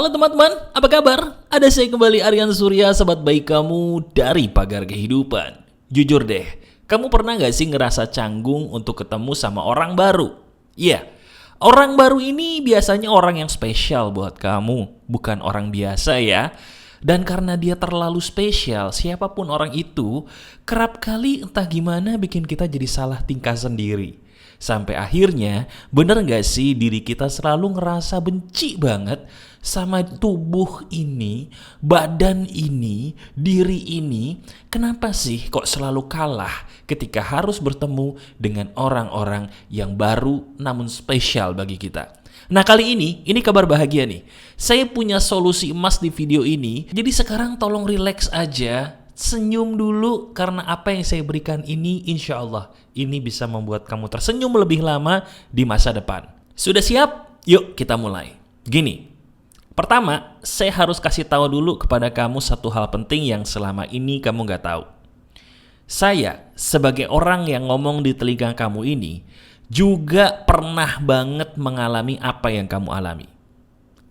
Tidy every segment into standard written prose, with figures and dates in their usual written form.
Halo teman-teman, apa kabar? Ada saya kembali Aryan Surya, sahabat baik kamu dari Pagar Kehidupan. Jujur deh, kamu pernah gak sih ngerasa canggung untuk ketemu sama orang baru? Iya, orang baru ini biasanya orang yang spesial buat kamu, bukan orang biasa ya. Dan karena dia terlalu spesial, siapapun orang itu, kerap kali entah gimana bikin kita jadi salah tingkah sendiri. Sampai akhirnya, bener gak sih diri kita selalu ngerasa benci banget sama tubuh ini, badan ini, diri ini? Kenapa sih kok selalu kalah ketika harus bertemu dengan orang-orang yang baru namun spesial bagi kita? Nah kali ini kabar bahagia nih. Saya punya solusi emas di video ini. Jadi sekarang tolong relax aja. Senyum dulu karena apa yang saya berikan ini insya Allah ini bisa membuat kamu tersenyum lebih lama di masa depan. Sudah siap? Yuk kita mulai. Gini, pertama saya harus kasih tahu dulu kepada kamu satu hal penting yang selama ini kamu gak tahu. Saya sebagai orang yang ngomong di telinga kamu ini juga pernah banget mengalami apa yang kamu alami.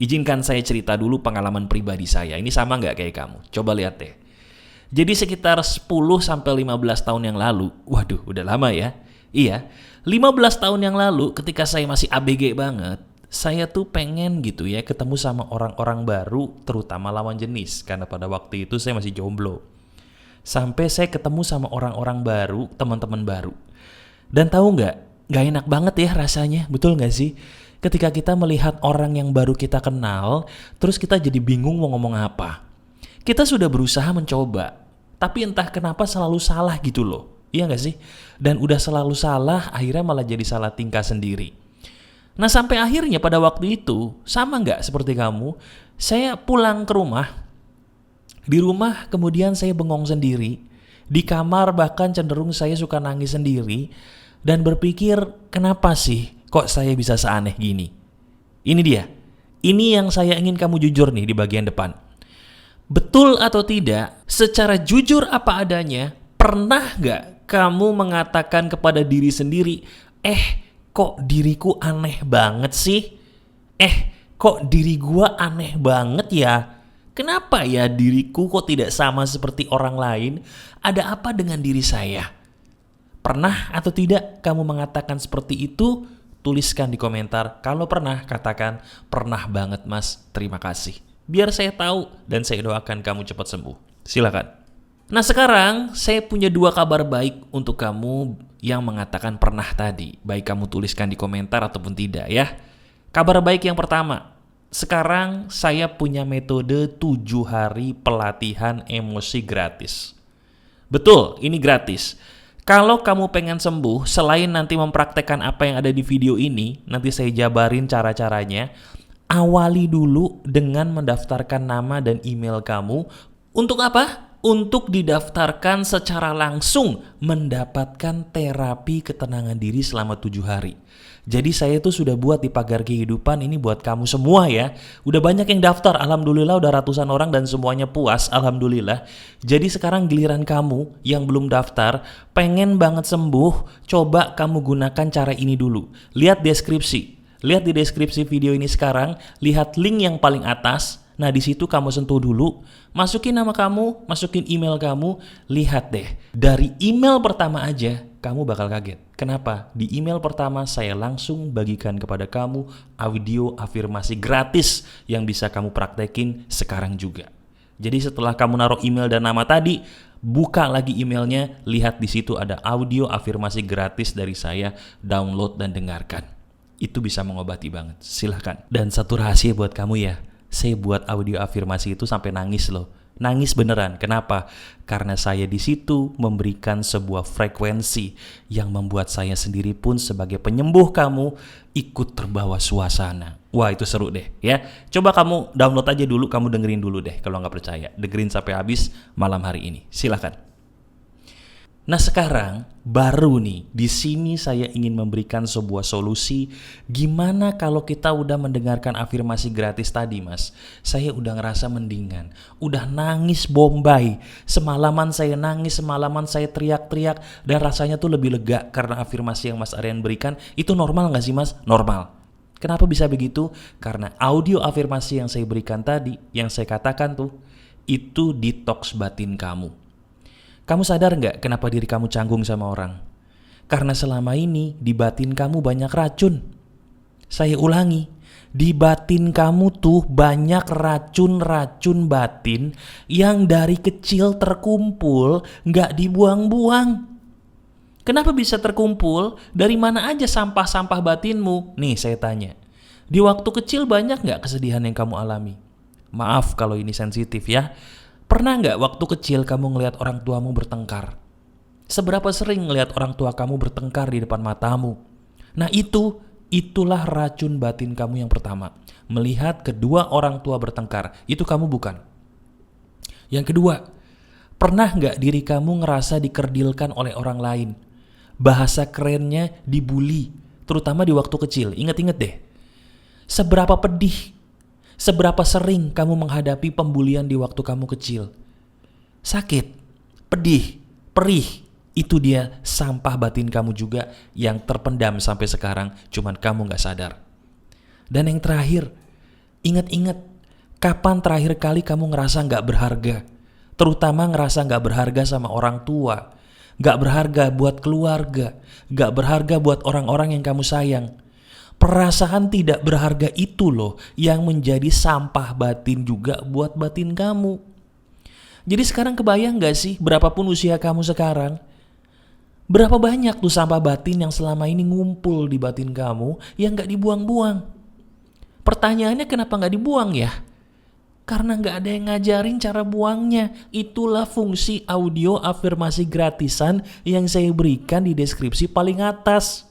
Izinkan saya cerita dulu pengalaman pribadi saya. Ini sama gak kayak kamu? Coba lihat deh. Jadi sekitar 10-15 tahun yang lalu, waduh udah lama ya. Iya, 15 tahun yang lalu ketika saya masih ABG banget, saya tuh pengen gitu ya ketemu sama orang-orang baru, terutama lawan jenis. Karena pada waktu itu saya masih jomblo. Sampai saya ketemu sama orang-orang baru, teman-teman baru. Dan tahu nggak enak banget ya rasanya, betul nggak sih? Ketika kita melihat orang yang baru kita kenal, terus kita jadi bingung mau ngomong apa. Kita sudah berusaha mencoba, tapi entah kenapa selalu salah gitu loh. Iya gak sih? Dan udah selalu salah, akhirnya malah jadi salah tingkah sendiri. Nah sampai akhirnya pada waktu itu, sama gak seperti kamu, saya pulang ke rumah. Di rumah kemudian saya bengong sendiri. Di kamar bahkan cenderung saya suka nangis sendiri. Dan berpikir, kenapa sih kok saya bisa seaneh gini? Ini dia. Ini yang saya ingin kamu jujur nih di bagian depan. Betul atau tidak, secara jujur apa adanya, pernah gak kamu mengatakan kepada diri sendiri, kok diriku aneh banget sih? Kok diri gua aneh banget ya? Kenapa ya diriku kok tidak sama seperti orang lain? Ada apa dengan diri saya? Pernah atau tidak kamu mengatakan seperti itu? Tuliskan di komentar. Kalau pernah, katakan, pernah banget mas, terima kasih. Biar saya tahu dan saya doakan kamu cepat sembuh. Silakan. Nah sekarang saya punya 2 kabar baik untuk kamu yang mengatakan pernah tadi. Baik kamu tuliskan di komentar ataupun tidak ya. Kabar baik yang pertama. Sekarang saya punya metode 7 hari pelatihan emosi gratis. Betul, ini gratis. Kalau kamu pengen sembuh, selain nanti mempraktekkan apa yang ada di video ini, nanti saya jabarin cara-caranya. Awali dulu dengan mendaftarkan nama dan email kamu. Untuk apa? Untuk didaftarkan secara langsung mendapatkan terapi ketenangan diri selama 7 hari. Jadi saya tuh sudah buat di Pagar Kehidupan ini buat kamu semua ya. Udah banyak yang daftar, alhamdulillah udah ratusan orang dan semuanya puas, alhamdulillah. Jadi sekarang giliran kamu yang belum daftar, pengen banget sembuh, coba kamu gunakan cara ini dulu. Lihat deskripsi. Lihat di deskripsi video ini sekarang, lihat link yang paling atas. Nah di situ kamu sentuh dulu, masukin nama kamu, masukin email kamu, lihat deh. Dari email pertama aja, kamu bakal kaget. Kenapa? Di email pertama saya langsung bagikan kepada kamu audio afirmasi gratis yang bisa kamu praktekin sekarang juga. Jadi setelah kamu naruh email dan nama tadi, buka lagi emailnya, lihat di situ ada audio afirmasi gratis dari saya, download dan dengarkan. Itu bisa mengobati banget, silahkan. Dan satu rahasia buat kamu ya, saya buat audio afirmasi itu sampai nangis loh. Nangis beneran, kenapa? Karena saya di situ memberikan sebuah frekuensi yang membuat saya sendiri pun sebagai penyembuh kamu ikut terbawa suasana. Wah itu seru deh ya. Coba kamu download aja dulu, kamu dengerin dulu deh kalau nggak percaya. Dengerin sampai habis malam hari ini, silahkan. Nah sekarang baru nih di sini saya ingin memberikan sebuah solusi. Gimana kalau kita udah mendengarkan afirmasi gratis tadi mas? Saya udah ngerasa mendingan, udah nangis bombay. Semalaman saya nangis, semalaman saya teriak-teriak dan rasanya tuh lebih lega karena afirmasi yang Mas Aryan berikan. Itu normal nggak sih mas? Normal. Kenapa bisa begitu? Karena audio afirmasi yang saya berikan tadi, yang saya katakan tuh, itu detox batin kamu. Kamu sadar nggak kenapa diri kamu canggung sama orang? Karena selama ini di batin kamu banyak racun. Saya ulangi, di batin kamu tuh banyak racun-racun batin yang dari kecil terkumpul, nggak dibuang-buang. Kenapa bisa terkumpul? Dari mana aja sampah-sampah batinmu? Nih saya tanya, di waktu kecil banyak nggak kesedihan yang kamu alami? Maaf kalau ini sensitif ya. Pernah nggak waktu kecil kamu ngelihat orang tuamu bertengkar? Seberapa sering ngelihat orang tua kamu bertengkar di depan matamu? Nah itulah racun batin kamu yang pertama. Melihat kedua orang tua bertengkar, itu kamu bukan. Yang kedua, pernah nggak diri kamu ngerasa dikerdilkan oleh orang lain? Bahasa kerennya dibully, terutama di waktu kecil. Ingat-ingat deh, seberapa pedih, seberapa sering kamu menghadapi pembulian di waktu kamu kecil. Sakit, pedih, perih. Itu dia sampah batin kamu juga yang terpendam sampai sekarang, cuman kamu gak sadar. Dan yang terakhir, ingat-ingat, kapan terakhir kali kamu ngerasa gak berharga? Terutama ngerasa gak berharga sama orang tua, gak berharga buat keluarga, gak berharga buat orang-orang yang kamu sayang. Perasaan tidak berharga itu loh yang menjadi sampah batin juga buat batin kamu. Jadi sekarang kebayang gak sih berapapun usia kamu sekarang, berapa banyak tuh sampah batin yang selama ini ngumpul di batin kamu yang gak dibuang-buang? Pertanyaannya kenapa gak dibuang ya? Karena gak ada yang ngajarin cara buangnya. Itulah fungsi audio afirmasi gratisan yang saya berikan di deskripsi paling atas.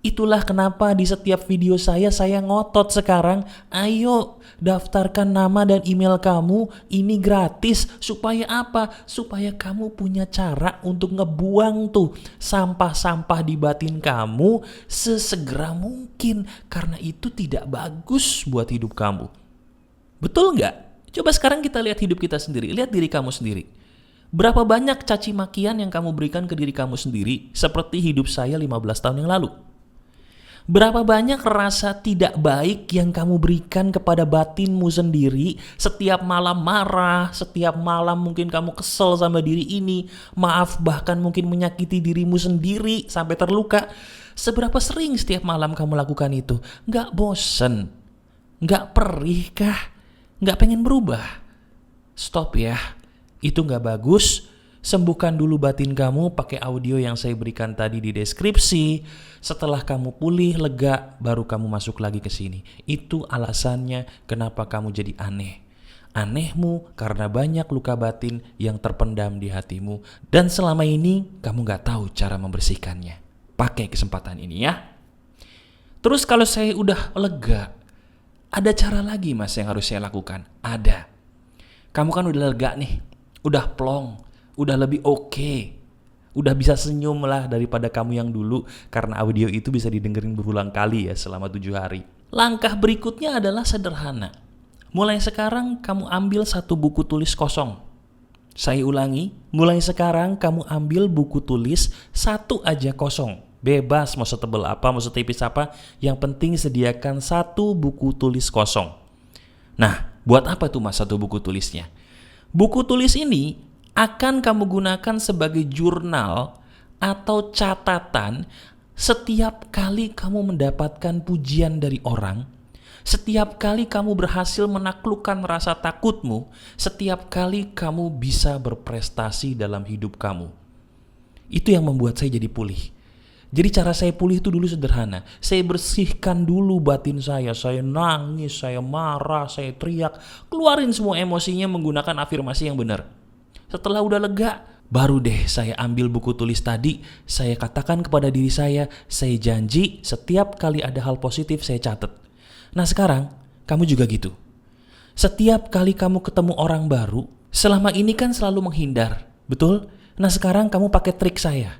Itulah kenapa di setiap video saya ngotot sekarang, ayo daftarkan nama dan email kamu, ini gratis. Supaya apa? Supaya kamu punya cara untuk ngebuang tuh sampah-sampah di batin kamu sesegera mungkin. Karena itu tidak bagus buat hidup kamu. Betul nggak? Coba sekarang kita lihat hidup kita sendiri, lihat diri kamu sendiri. Berapa banyak caci makian yang kamu berikan ke diri kamu sendiri seperti hidup saya 15 tahun yang lalu? Berapa banyak rasa tidak baik yang kamu berikan kepada batinmu sendiri? Setiap malam marah, setiap malam mungkin kamu kesel sama diri ini, maaf bahkan mungkin menyakiti dirimu sendiri sampai terluka. Seberapa sering setiap malam kamu lakukan itu? Gak bosen? Gak perih kah? Gak pengen berubah? Stop ya, itu gak bagus. Sembuhkan dulu batin kamu pakai audio yang saya berikan tadi di deskripsi. Setelah kamu pulih, lega, baru kamu masuk lagi ke sini. Itu alasannya kenapa kamu jadi aneh. Anehmu karena banyak luka batin yang terpendam di hatimu. Dan selama ini kamu gak tahu cara membersihkannya. Pakai kesempatan ini ya. Terus kalau saya udah lega, ada cara lagi mas yang harus saya lakukan? Ada. Kamu kan udah lega nih, udah plong, udah lebih oke, udah bisa senyum lah daripada kamu yang dulu, karena audio itu bisa didengerin berulang kali ya selama 7 hari. Langkah berikutnya adalah sederhana. Mulai sekarang kamu ambil satu buku tulis kosong. Saya ulangi, mulai sekarang kamu ambil buku tulis satu aja kosong. Bebas mau setebal apa, mau setipis apa, yang penting sediakan satu buku tulis kosong. Nah, buat apa tuh mas satu buku tulisnya? Buku tulis ini akan kamu gunakan sebagai jurnal atau catatan setiap kali kamu mendapatkan pujian dari orang, setiap kali kamu berhasil menaklukkan rasa takutmu, setiap kali kamu bisa berprestasi dalam hidup kamu. Itu yang membuat saya jadi pulih. Jadi cara saya pulih itu dulu sederhana. Saya bersihkan dulu batin saya nangis, saya marah, saya teriak, keluarin semua emosinya menggunakan afirmasi yang benar. Setelah udah lega, baru deh saya ambil buku tulis tadi, saya katakan kepada diri saya janji setiap kali ada hal positif saya catat. Nah sekarang, kamu juga gitu. Setiap kali kamu ketemu orang baru, selama ini kan selalu menghindar, betul? Nah sekarang kamu pakai trik saya.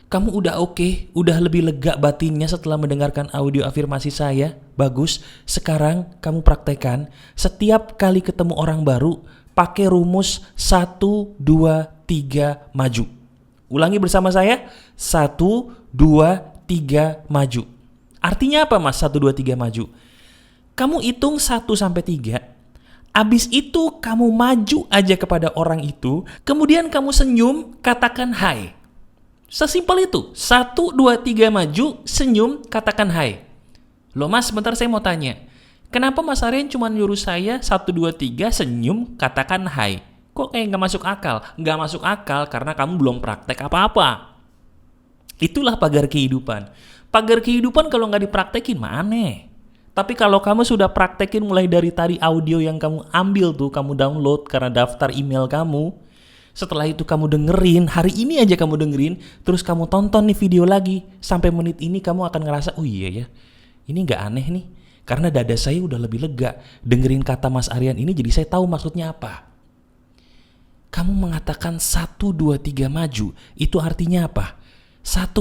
Kamu udah oke, udah lebih lega batinnya setelah mendengarkan audio afirmasi saya, bagus. Sekarang kamu praktekkan, setiap kali ketemu orang baru, pakai rumus 1, 2, 3, maju. Ulangi bersama saya, 1, 2, 3, maju. Artinya apa mas 1, 2, 3 maju? Kamu hitung 1-3, abis itu kamu maju aja kepada orang itu, kemudian kamu senyum, katakan hai. Sesimpel itu, 1, 2, 3 maju, senyum, katakan hai. Loh mas, sebentar saya mau tanya, kenapa mas Aryan cuma nyuruh saya 1, 2, 3 senyum, katakan hai? Kok kayak gak masuk akal? Gak masuk akal karena kamu belum praktek apa-apa. Itulah pagar kehidupan. Pagar kehidupan kalau nggak dipraktekin mah aneh. Tapi kalau kamu sudah praktekin mulai dari tadi audio yang kamu ambil tuh, kamu download karena daftar email kamu. Setelah itu kamu dengerin, hari ini aja kamu dengerin, terus kamu tonton nih video lagi. Sampai menit ini kamu akan ngerasa, oh iya ya, ini nggak aneh nih. Karena dada saya udah lebih lega. Dengerin kata Mas Aryan ini jadi saya tahu maksudnya apa. Kamu mengatakan 1, 2, 3 maju, itu artinya apa? 1,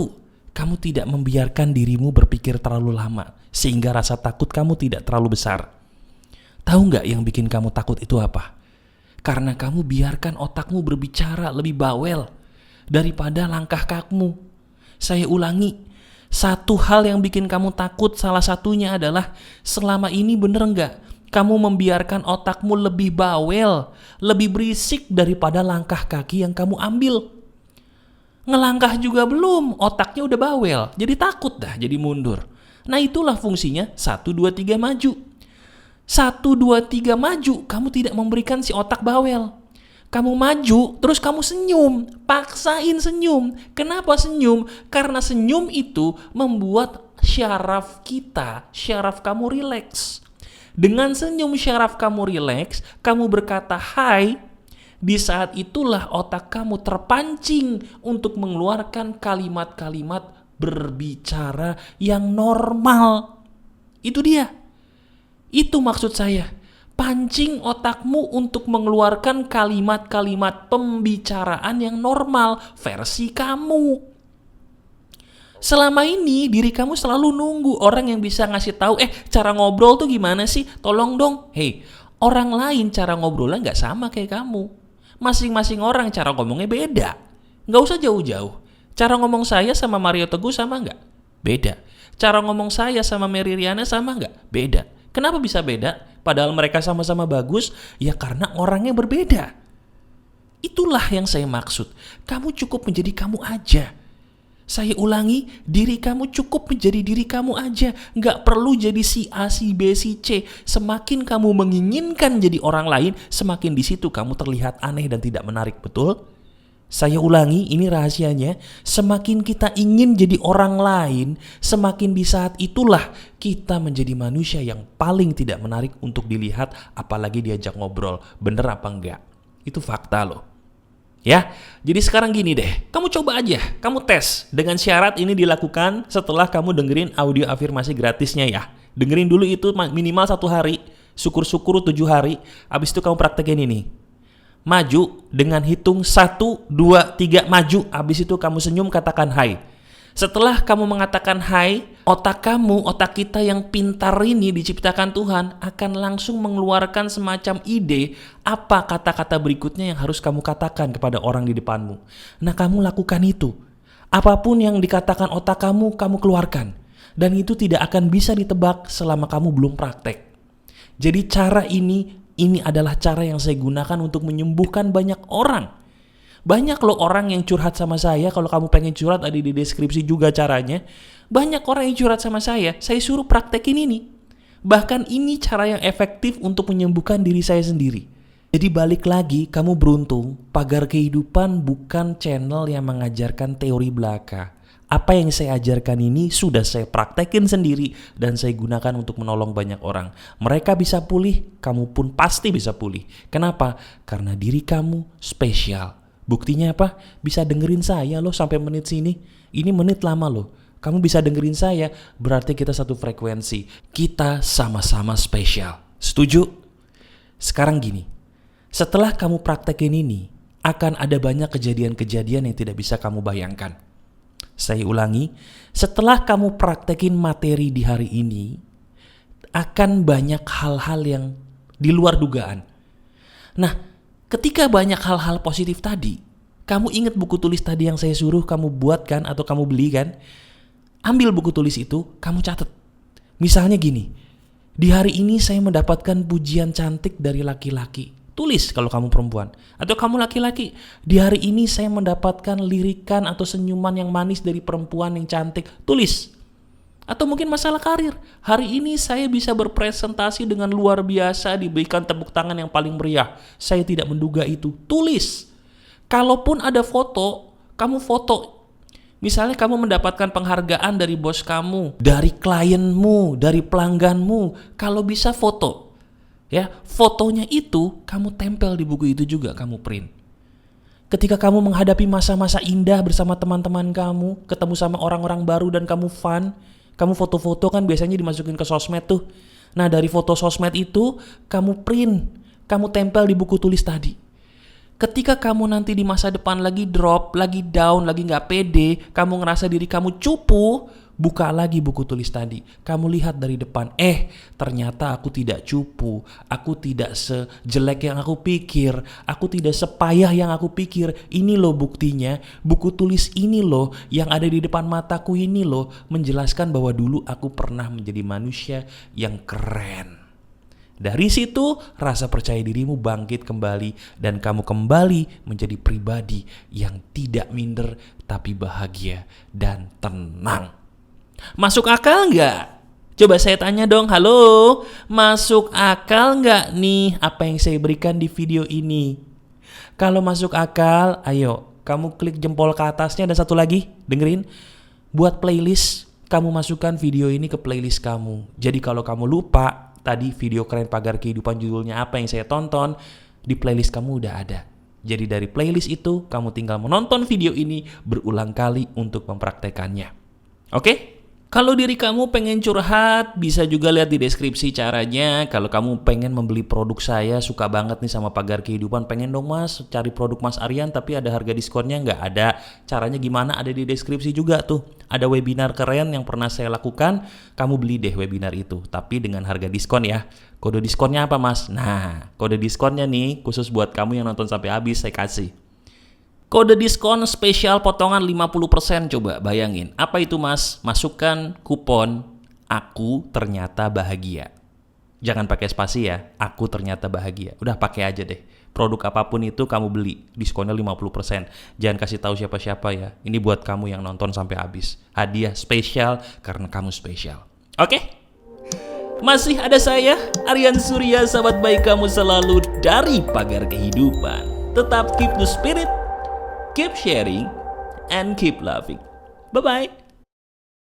kamu tidak membiarkan dirimu berpikir terlalu lama, sehingga rasa takut kamu tidak terlalu besar. Tahu nggak yang bikin kamu takut itu apa? Karena kamu biarkan otakmu berbicara lebih bawel daripada langkah kakimu. Saya ulangi, satu hal yang bikin kamu takut salah satunya adalah selama ini bener nggak? Kamu membiarkan otakmu lebih bawel, lebih berisik daripada langkah kaki yang kamu ambil. Ngelangkah juga belum, otaknya udah bawel, jadi takut dah, jadi mundur. Nah itulah fungsinya 1, 2, 3 maju. 1, 2, 3 maju, kamu tidak memberikan si otak bawel. Kamu maju, terus kamu senyum, paksain senyum. Kenapa senyum? Karena senyum itu membuat syaraf kita, syaraf kamu rileks. Dengan senyum syaraf kamu rileks, kamu berkata hai. Di saat itulah otak kamu terpancing untuk mengeluarkan kalimat-kalimat berbicara yang normal. Itu dia. Itu maksud saya. Pancing otakmu untuk mengeluarkan kalimat-kalimat pembicaraan yang normal versi kamu. Selama ini diri kamu selalu nunggu orang yang bisa ngasih tahu, cara ngobrol tuh gimana sih? Tolong dong. Hey, orang lain cara ngobrolnya nggak sama kayak kamu. Masing-masing orang cara ngomongnya beda. Nggak usah jauh-jauh. Cara ngomong saya sama Mario Teguh sama nggak? Beda. Cara ngomong saya sama Mary Riana sama nggak? Beda. Kenapa bisa beda? Padahal mereka sama-sama bagus. Ya karena orangnya berbeda. Itulah yang saya maksud. Kamu cukup menjadi kamu aja. Saya ulangi, diri kamu cukup menjadi diri kamu aja. Nggak perlu jadi si A, si B, si C. Semakin kamu menginginkan jadi orang lain, semakin di situ kamu terlihat aneh dan tidak menarik, betul? Saya ulangi, ini rahasianya. Semakin kita ingin jadi orang lain, semakin di saat itulah kita menjadi manusia yang paling tidak menarik untuk dilihat, apalagi diajak ngobrol. Bener apa enggak? Itu fakta loh. Ya, jadi sekarang gini deh, kamu coba aja, kamu tes. Dengan syarat ini dilakukan setelah kamu dengerin audio afirmasi gratisnya ya. Dengerin dulu itu minimal 1 hari, syukur-syukur 7 hari, habis itu kamu praktekin ini. Maju dengan hitung 1, 2, 3, maju, habis itu kamu senyum katakan hai. Setelah kamu mengatakan hai, otak kamu, otak kita yang pintar ini diciptakan Tuhan akan langsung mengeluarkan semacam ide apa kata-kata berikutnya yang harus kamu katakan kepada orang di depanmu. Nah, kamu lakukan itu. Apapun yang dikatakan otak kamu, kamu keluarkan. Dan itu tidak akan bisa ditebak selama kamu belum praktek. Jadi cara ini adalah cara yang saya gunakan untuk menyembuhkan banyak orang. Banyak loh orang yang curhat sama saya. Kalau kamu pengen curhat ada di deskripsi juga caranya. Banyak orang yang curhat sama saya suruh praktekin ini. Bahkan ini cara yang efektif untuk menyembuhkan diri saya sendiri. Jadi balik lagi, kamu beruntung. Pagar Kehidupan bukan channel yang mengajarkan teori belaka. Apa yang saya ajarkan ini sudah saya praktekin sendiri dan saya gunakan untuk menolong banyak orang. Mereka bisa pulih, kamu pun pasti bisa pulih. Kenapa? Karena diri kamu spesial. Buktinya apa? Bisa dengerin saya loh sampai menit sini. Ini menit lama loh. Kamu bisa dengerin saya, berarti kita satu frekuensi. Kita sama-sama spesial. Setuju? Sekarang gini, setelah kamu praktekin ini, akan ada banyak kejadian-kejadian yang tidak bisa kamu bayangkan. Saya ulangi, setelah kamu praktekin materi di hari ini, akan banyak hal-hal yang di luar dugaan. Nah, ketika banyak hal-hal positif tadi, kamu ingat buku tulis tadi yang saya suruh kamu buat kan atau kamu beli kan? Ambil buku tulis itu, kamu catat. Misalnya gini, di hari ini saya mendapatkan pujian cantik dari laki-laki. Tulis kalau kamu perempuan. Atau kamu laki-laki, di hari ini saya mendapatkan lirikan atau senyuman yang manis dari perempuan yang cantik. Tulis. Atau mungkin masalah karir. Hari ini saya bisa berpresentasi dengan luar biasa, diberikan tepuk tangan yang paling meriah. Saya tidak menduga itu. Tulis. Kalaupun ada foto, kamu foto. Misalnya kamu mendapatkan penghargaan dari bos kamu, dari klienmu, dari pelangganmu. Kalau bisa foto. Ya, fotonya itu kamu tempel di buku itu juga, kamu print. Ketika kamu menghadapi masa-masa indah bersama teman-teman kamu, ketemu sama orang-orang baru dan kamu fun, kamu foto-foto kan biasanya dimasukin ke sosmed tuh. Nah, dari foto sosmed itu kamu print, kamu tempel di buku tulis tadi. Ketika kamu nanti di masa depan lagi drop, lagi down, lagi gak pede, kamu ngerasa diri kamu cupu, buka lagi buku tulis tadi. Kamu lihat dari depan, ternyata aku tidak cupu, aku tidak sejelek yang aku pikir, aku tidak sepayah yang aku pikir. Ini loh buktinya, buku tulis ini loh yang ada di depan mataku ini loh, menjelaskan bahwa dulu aku pernah menjadi manusia yang keren. Dari situ rasa percaya dirimu bangkit kembali dan kamu kembali menjadi pribadi yang tidak minder tapi bahagia dan tenang. Masuk akal nggak? Coba saya tanya dong, halo, masuk akal nggak nih apa yang saya berikan di video ini? Kalau masuk akal, ayo kamu klik jempol ke atasnya dan satu lagi, dengerin, buat playlist, kamu masukkan video ini ke playlist kamu. Jadi kalau kamu lupa, tadi video keren pagar kehidupan judulnya apa yang saya tonton, di playlist kamu udah ada. Jadi dari playlist itu kamu tinggal menonton video ini berulang kali untuk mempraktekannya. Oke? Kalau diri kamu pengen curhat, bisa juga lihat di deskripsi caranya. Kalau kamu pengen membeli produk saya, suka banget nih sama pagar kehidupan, pengen dong mas cari produk Mas Aryan tapi ada harga diskonnya, nggak ada. Caranya gimana? Ada di deskripsi juga tuh. Ada webinar keren yang pernah saya lakukan, kamu beli deh webinar itu. Tapi dengan harga diskon ya. Kode diskonnya apa mas? Nah, kode diskonnya nih khusus buat kamu yang nonton sampai habis saya kasih. Kode diskon spesial potongan 50%, coba bayangin. Apa itu mas? Masukkan kupon aku ternyata bahagia. Jangan pakai spasi ya, aku ternyata bahagia. Udah pakai aja deh. Produk apapun itu kamu beli, diskonnya 50%. Jangan kasih tahu siapa-siapa ya. Ini buat kamu yang nonton sampai habis. Hadiah spesial karena kamu spesial. Oke? Masih ada saya, Aryan Surya, sahabat baik kamu selalu dari Pagar Kehidupan. Tetap keep the spirit, keep sharing, and keep loving. Bye-bye.